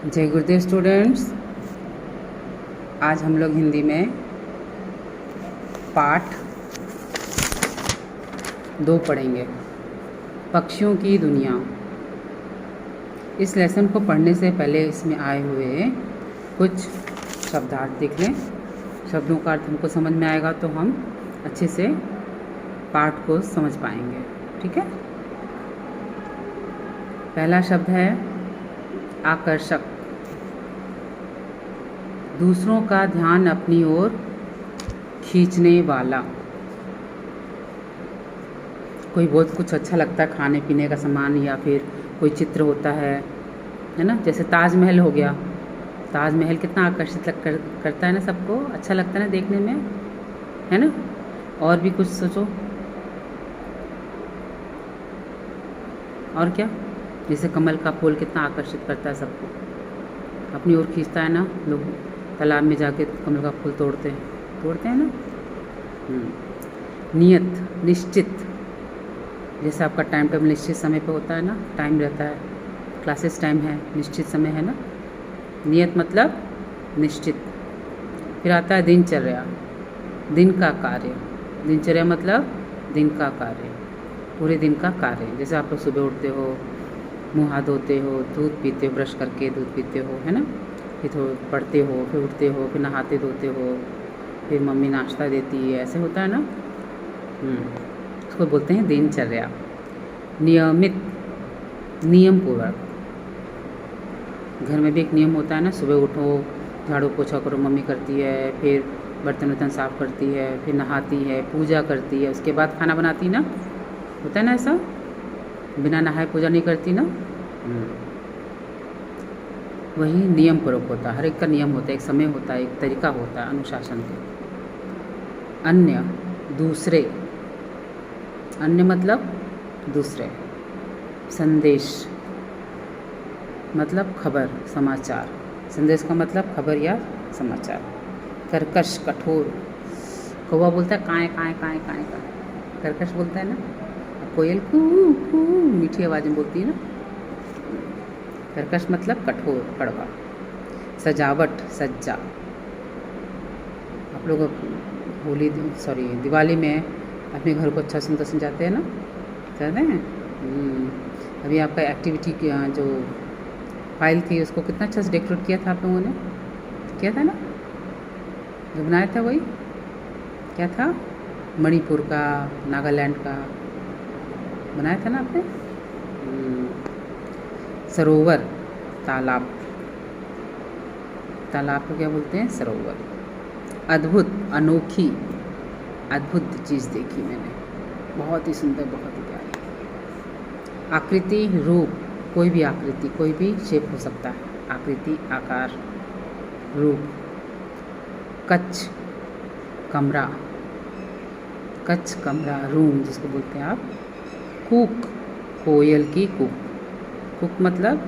जय गुरुदेव स्टूडेंट्स। आज हम लोग हिंदी में पाठ 2 पढ़ेंगे, पक्षियों की दुनिया। इस लेसन को पढ़ने से पहले इसमें आए हुए कुछ शब्दार्थ देख लें। शब्दों का अर्थ हमको समझ में आएगा तो हम अच्छे से पाठ को समझ पाएंगे। ठीक है। पहला शब्द है आकर्षक। दूसरों का ध्यान अपनी ओर खींचने वाला। कोई बहुत कुछ अच्छा लगता है, खाने पीने का सामान या फिर कोई चित्र होता है ना। जैसे ताजमहल हो गया। ताजमहल कितना आकर्षित करता है ना, सबको अच्छा लगता है ना देखने में, है ना। और भी कुछ सोचो, और क्या। जैसे कमल का फूल कितना आकर्षित करता है सबको, अपनी ओर खींचता है ना। लोग तालाब में जाके कमल का फूल तोड़ते हैं ना। नियत, निश्चित। जैसे आपका टाइम टेबल निश्चित समय पे होता है ना, टाइम रहता है, क्लासेस टाइम है, निश्चित समय है ना। नियत मतलब निश्चित। फिर आता है दिनचर्या, दिन का कार्य। दिनचर्या मतलब दिन का कार्य, पूरे दिन का कार्य। जैसे आप लोग सुबह उठते हो, मुँह हाथ धोते हो, दूध पीते हो, ब्रश करके दूध पीते हो, है ना। फिर पढ़ते हो, फिर उठते हो, फिर नहाते धोते हो, फिर मम्मी नाश्ता देती है, ऐसे होता है ना। उसको बोलते हैं दिनचर्या। नियमित, नियम पूर्वक। घर में भी एक नियम होता है ना, सुबह उठो, झाड़ू पोछा करो, मम्मी करती है, फिर बर्तन वर्तन साफ करती है, फिर नहाती है, पूजा करती है, उसके बाद खाना बनाती ना। होता है ना ऐसा, बिना नहाए पूजा नहीं करती ना। वही नियम पूर्वक होता है। हर एक का नियम होता है, एक समय होता है, एक तरीका होता है अनुशासन के। अन्य, दूसरे। अन्य मतलब दूसरे। संदेश मतलब खबर, समाचार। संदेश का मतलब खबर या समाचार। कर्कश, कठोर। कौवा बोलता है काएँ काएँ काएँ काएँ काएँ, कर्कश बोलता है ना। कोयल कू कू मीठी आवाज़ में बोलती है ना। कर्कश मतलब कठोर, कड़वा। सजावट, सज्जा। आप लोग दिवाली में अपने घर को अच्छा सुंदर सजाते हैं ना, जानते हैं। अभी आपका एक्टिविटी की जो फाइल थी उसको कितना अच्छा से डेकोरेट किया था आप लोगों ने, किया था ना। जो बनाया था वही क्या था, मणिपुर का, नागालैंड का बनाया था ना आपने। सरोवर, तालाब। तालाब को क्या बोलते हैं, सरोवर। अद्भुत, अनोखी। अद्भुत चीज़ देखी मैंने, बहुत ही सुंदर, बहुत ही प्यारी। आकृति, रूप। कोई भी आकृति, कोई भी शेप हो सकता है। आकृति, आकार, रूप। कच्छ, कमरा। कच्छ, कमरा, रूम जिसको बोलते हैं आप। कूक, कोयल की कूक। कूक मतलब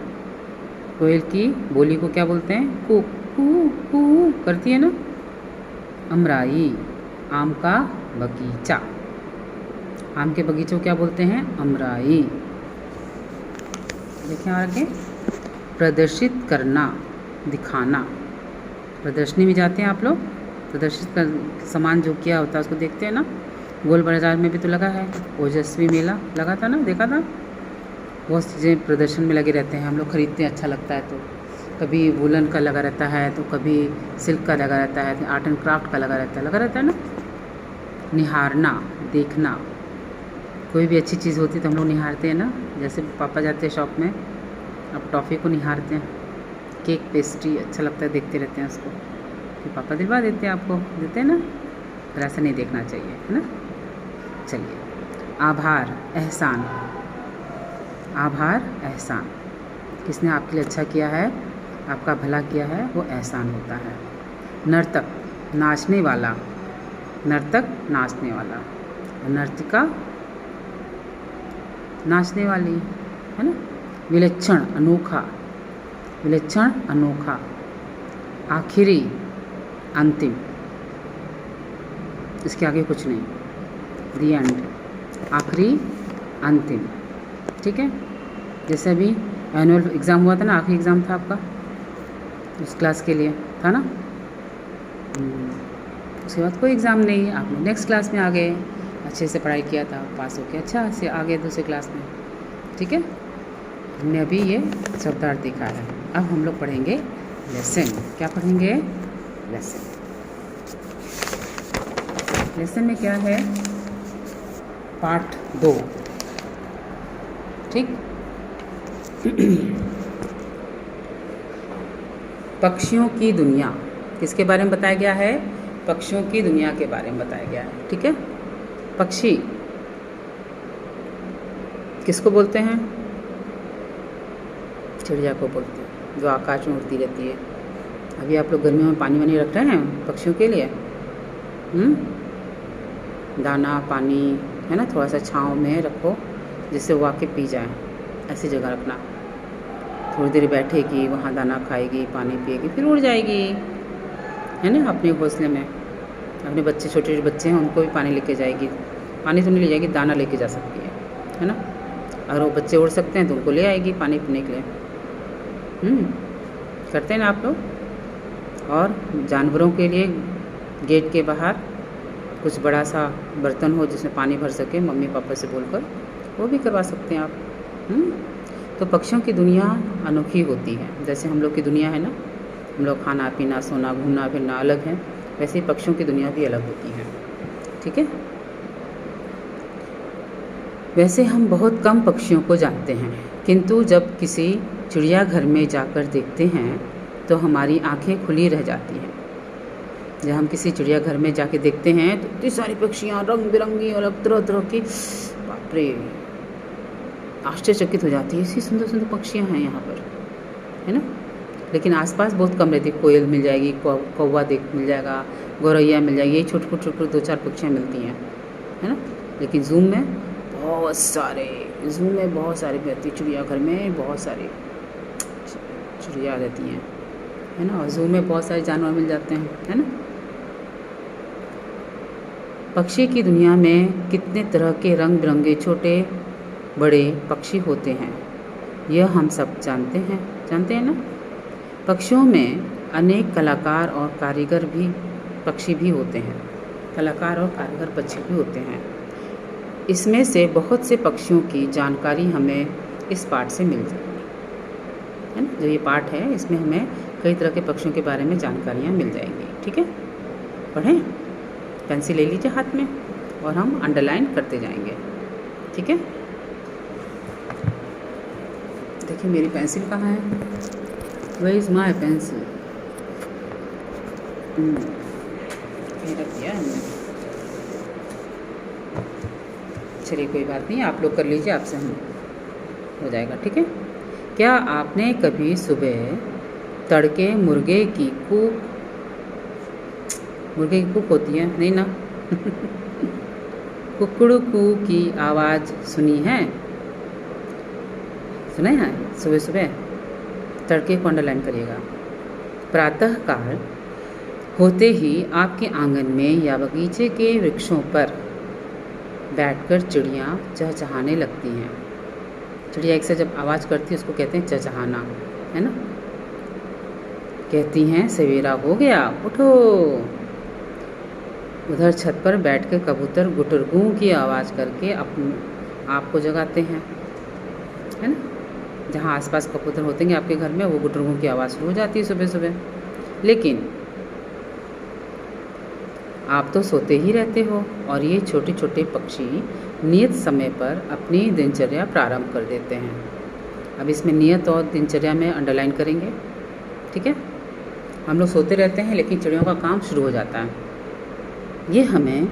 कोयल की बोली को क्या बोलते हैं, कूक। कू कू करती है ना। अमराई, आम का बगीचा। आम के बगीचे को क्या बोलते हैं, अमराई। देखें आगे। प्रदर्शित करना, दिखाना। प्रदर्शनी में जाते हैं आप लोग, प्रदर्शित कर सामान जो किया होता है उसको देखते हैं ना। गोल बाजार में भी तो लगा है, ओजस्वी मेला लगा था ना, देखा था। बहुत चीज़ें प्रदर्शन में लगे रहते हैं, हम लोग खरीदते हैं, अच्छा लगता है तो। कभी वुलन का लगा रहता है, तो कभी सिल्क का लगा रहता है, आर्ट एंड क्राफ्ट का लगा रहता है ना। निहारना, देखना। कोई भी अच्छी चीज़ होती है तो हम लोग निहारते हैं ना। जैसे पापा जाते हैं शॉप में, अब टॉफ़ी को निहारते हैं, केक पेस्ट्री अच्छा लगता है, देखते रहते हैं उसको, फिर पापा दिलवा देते हैं, आपको देते हैं ना। पर ऐसा नहीं देखना चाहिए, है ना। चलिए। आभार, एहसान। आभार, एहसान। किसने आपके लिए अच्छा किया है, आपका भला किया है, वो एहसान होता है। नर्तक, नाचने वाला। नर्तक, नाचने वाला। नर्तिका, नाचने वाली, है ना। विलक्षण, अनोखा। विलक्षण, अनोखा। आखिरी, अंतिम। इसके आगे कुछ नहीं, दी एंड। आखिरी, अंतिम। ठीक है। जैसे अभी एनुअल एग्ज़ाम हुआ था ना, आखिरी एग्ज़ाम था आपका, उस क्लास के लिए था ना। उसके बाद कोई एग्ज़ाम नहीं, आपने नेक्स्ट क्लास में आ गए, अच्छे से पढ़ाई किया था, पास हो के अच्छा से आ गए दूसरे क्लास में। ठीक है, हमने अभी ये शब्दार्थ देखा है। अब हम लोग पढ़ेंगे लेसन। क्या पढ़ेंगे? लेसन। लेसन में क्या है? पार्ट 2। ठीक। पक्षियों की दुनिया किसके बारे में बताया गया है? पक्षियों की दुनिया के बारे में बताया गया है। ठीक है, पक्षी किसको बोलते हैं? चिड़िया को बोलते हैं, जो आकाश में उड़ती रहती है। अभी आप लोग गर्मियों में पानी वानी रख रहे हैं पक्षियों के लिए? दाना पानी है ना, थोड़ा सा छांव में रखो जिससे वो आके पी जाए, ऐसी जगह रखना। थोड़ी देर बैठेगी वहाँ, दाना खाएगी, पानी पिएगी, फिर उड़ जाएगी, है ना, अपने घोंसले में। अपने बच्चे, छोटे छोटे बच्चे हैं, उनको भी पानी लेके जाएगी। पानी तो नहीं ले जाएगी, दाना लेके जा सकती है ना। अगर वो बच्चे उड़ सकते हैं तो उनको ले आएगी पानी पीने के लिए। करते हैं ना आप लोग। और जानवरों के लिए गेट के बाहर कुछ बड़ा सा बर्तन हो जिसमें पानी भर सके, मम्मी पापा से बोलकर वो भी करवा सकते हैं आप। तो पक्षियों की दुनिया अनोखी होती है। जैसे हम लोग की दुनिया है ना, हम लोग खाना पीना सोना घूमना फिरना अलग है, वैसे ही पक्षियों की दुनिया भी अलग होती है। ठीक है, वैसे हम बहुत कम पक्षियों को जानते हैं, किंतु जब किसी चिड़ियाघर में जाकर देखते हैं तो हमारी आंखें खुली रह जाती हैं। जब हम किसी चिड़ियाघर में जाके देखते हैं तो इतनी सारी पक्षियाँ रंग बिरंगी और तरह तरह की, बाप रे, आश्चर्यचकित हो जाती है। ऐसी सुंदर सुंदर पक्षियाँ हैं यहाँ पर, है ना। लेकिन आसपास बहुत कम रहती है। कोयल मिल जाएगी, कौवा मिल जाएगा, गौरैया मिल जाएगी, ये छोटे छोटे 2-4 पक्षियाँ मिलती हैं, है ना। लेकिन जूम में बहुत सारे रहती है। चिड़ियाघर में बहुत सारी चिड़िया रहती हैं, है ना। और जू में बहुत सारे जानवर मिल जाते हैं, है ना। पक्षी की दुनिया में कितने तरह के रंग बिरंगे छोटे बड़े पक्षी होते हैं, यह हम सब जानते हैं ना। पक्षियों में अनेक कलाकार और कारीगर भी पक्षी भी होते हैं। कलाकार और कारीगर पक्षी भी होते हैं। इसमें से बहुत से पक्षियों की जानकारी हमें इस पाठ से मिल जाएगी, है ना। जो ये पाठ है इसमें हमें कई तरह के पक्षियों के बारे में जानकारियाँ मिल जाएंगी। ठीक है, पढ़ें। पेंसिल ले लीजिए हाथ में और हम अंडरलाइन करते जाएंगे। ठीक है, देखिए मेरी पेंसिल कहाँ है? Where is my pencil? रख दिया हमने। चलिए कोई बात नहीं, आप लोग कर लीजिए, आपसे हम हो जाएगा। ठीक है, क्या आपने कभी सुबह तड़के मुर्गे की कूक होती है नहीं ना कुकड़ू की आवाज़ सुनी है? सुने हैं? सुबह सुबह तड़के को अंडरलाइन करिएगा। प्रातःकाल होते ही आपके आंगन में या बगीचे के वृक्षों पर बैठकर चिड़ियाँ चहचहाने लगती हैं। चिड़िया एक से जब आवाज़ करती है उसको कहते हैं चहचहाना, है ना। कहती हैं सवेरा हो गया, उठो। उधर छत पर बैठकर कबूतर गुटरगू की आवाज़ करके आपको जगाते हैं, है ना। जहाँ आसपास कबूतर होते हैं आपके घर में, वो गुटरगू की आवाज़ शुरू हो जाती है सुबह सुबह। लेकिन आप तो सोते ही रहते हो और ये छोटे छोटे पक्षी नियत समय पर अपनी दिनचर्या प्रारंभ कर देते हैं। अब इसमें नियत और दिनचर्या में अंडरलाइन करेंगे। ठीक है, हम लोग सोते रहते हैं लेकिन चिड़ियों का काम शुरू हो जाता है। ये हमें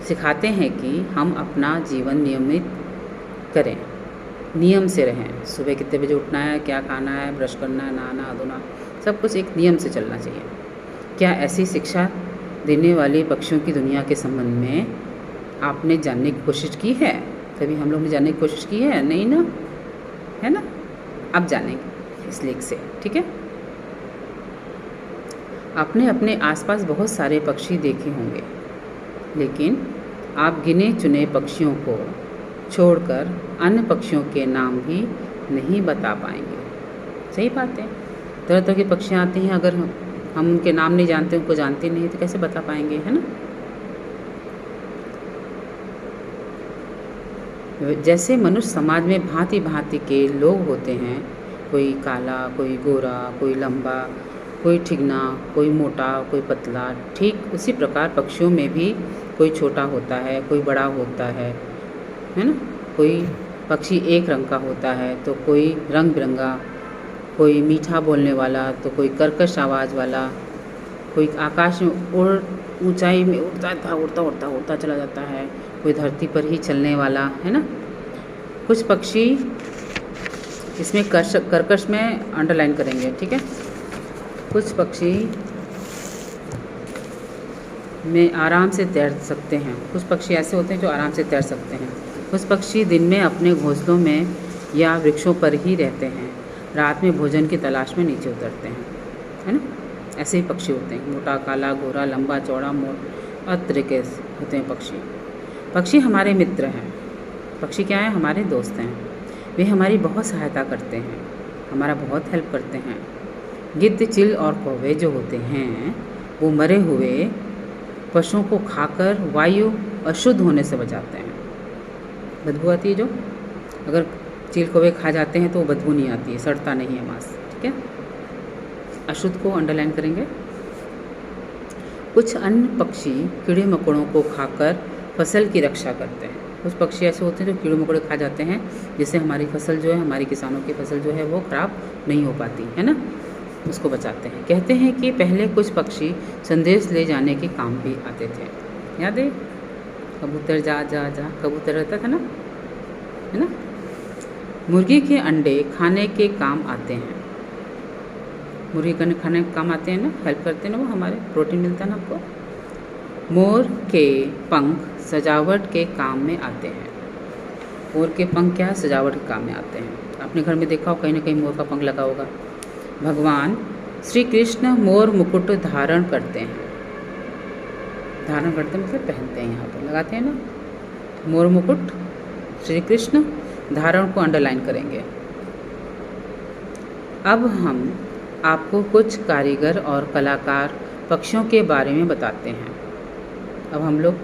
सिखाते हैं कि हम अपना जीवन नियमित करें, नियम से रहें। सुबह कितने बजे उठना है, क्या खाना है, ब्रश करना है, नहाना धोना, सब कुछ एक नियम से चलना चाहिए। क्या ऐसी शिक्षा देने वाले पक्षियों की दुनिया के संबंध में आपने जानने की कोशिश की है? कभी हम लोग ने जानने की कोशिश की है? नहीं ना, है ना। अब जानेंगे इस लेख से। ठीक है, आपने अपने आसपास बहुत सारे पक्षी देखे होंगे, लेकिन आप गिने चुने पक्षियों को छोड़कर अन्य पक्षियों के नाम भी नहीं बता पाएंगे। सही बात है, तरह तरह की पक्षियाँ आती हैं, अगर हम उनके नाम नहीं जानते, उनको जानते नहीं तो कैसे बता पाएंगे, है ना। जैसे मनुष्य समाज में भांति भांति के लोग होते हैं, कोई काला, कोई गोरा, कोई लंबा, कोई ठिगना, कोई मोटा, कोई पतला, ठीक उसी प्रकार पक्षियों में भी कोई छोटा होता है, कोई बड़ा होता है ना। कोई पक्षी एक रंग का होता है तो कोई रंग बिरंगा, कोई मीठा बोलने वाला तो कोई कर्कश आवाज़ वाला, कोई आकाश में ऊंचाई में उड़ता चला जाता है, कोई धरती पर ही चलने वाला, है ना। कुछ पक्षी इसमें कर्कश में अंडरलाइन करेंगे, ठीक है। कुछ पक्षी में आराम से तैर सकते हैं, कुछ पक्षी ऐसे होते हैं जो आराम से तैर सकते हैं। कुछ पक्षी दिन में अपने घोंसलों में या वृक्षों पर ही रहते हैं, रात में भोजन की तलाश में नीचे उतरते हैं, है ना। ऐसे ही पक्षी होते हैं, मोटा, काला, गोरा, लंबा, चौड़ा, मोट, और तरीके होते हैं पक्षी। पक्षी हमारे मित्र हैं। पक्षी क्या है? हमारे दोस्त हैं। वे हमारी बहुत सहायता करते हैं, हमारा बहुत हेल्प करते हैं। गिद्ध, चिल और कौवे जो होते हैं वो मरे हुए पशुओं को खाकर वायु अशुद्ध होने से बचाते हैं। बदबू आती है जो, अगर चील कौवे खा जाते हैं तो वो बदबू नहीं आती है, सड़ता नहीं है मांस, ठीक है। अशुद्ध को अंडरलाइन करेंगे। कुछ अन्य पक्षी कीड़े मकोड़ों को खाकर फसल की रक्षा करते हैं। कुछ पक्षी ऐसे होते हैं जो कीड़े मकोड़े खा जाते हैं, जिससे हमारी फसल जो है, हमारी किसानों की फसल जो है वो ख़राब नहीं हो पाती, है ना, उसको बचाते हैं। कहते हैं कि पहले कुछ पक्षी संदेश ले जाने के काम भी आते थे। याद है? कबूतर जा जा जा, कबूतर रहता था ना, है ना। मुर्गी के अंडे खाने के काम आते हैं। मुर्गी के खाने के काम आते हैं ना, हेल्प करते हैं ना, वो हमारे प्रोटीन मिलता है ना आपको। मोर के पंख सजावट के काम में आते हैं। मोर के पंख क्या है? सजावट के काम में आते हैं। अपने घर में देखा हो कहीं ना कहीं मोर का पंख लगा होगा। भगवान श्री कृष्ण मोर मुकुट धारण करते हैं। धारण करते मतलब पहनते हैं, यहाँ पर लगाते हैं ना मोर मुकुट। श्री कृष्ण धारण को अंडरलाइन करेंगे। अब हम आपको कुछ कारीगर और कलाकार पक्षियों के बारे में बताते हैं। अब हम लोग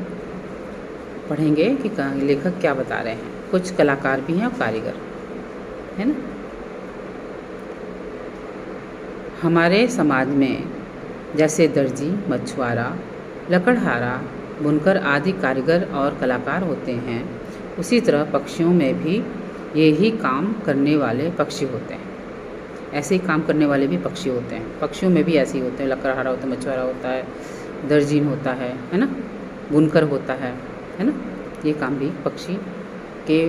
पढ़ेंगे कि लेखक क्या बता रहे हैं। कुछ कलाकार भी हैं और कारीगर, है ना। हमारे समाज में जैसे दर्जी, मछुआरा, लकड़हारा, बुनकर आदि कारीगर और कलाकार होते हैं, उसी तरह पक्षियों में भी यही काम करने वाले पक्षी होते हैं। ऐसे ही काम करने वाले भी पक्षी होते हैं। पक्षियों में भी ऐसे ही होते हैं, लकड़हारा होता है, मछुआरा होता है, दर्जीन होता है ना, बुनकर होता है ना। ये काम भी पक्षी के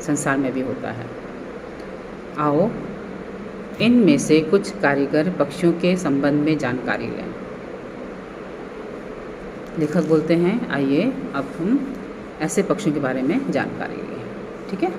संसार में भी होता है। आओ इनमें से कुछ कारीगर पक्षियों के संबंध में जानकारी लें। लेखक बोलते हैं, आइए अब हम ऐसे पक्षियों के बारे में जानकारी लें, ठीक है।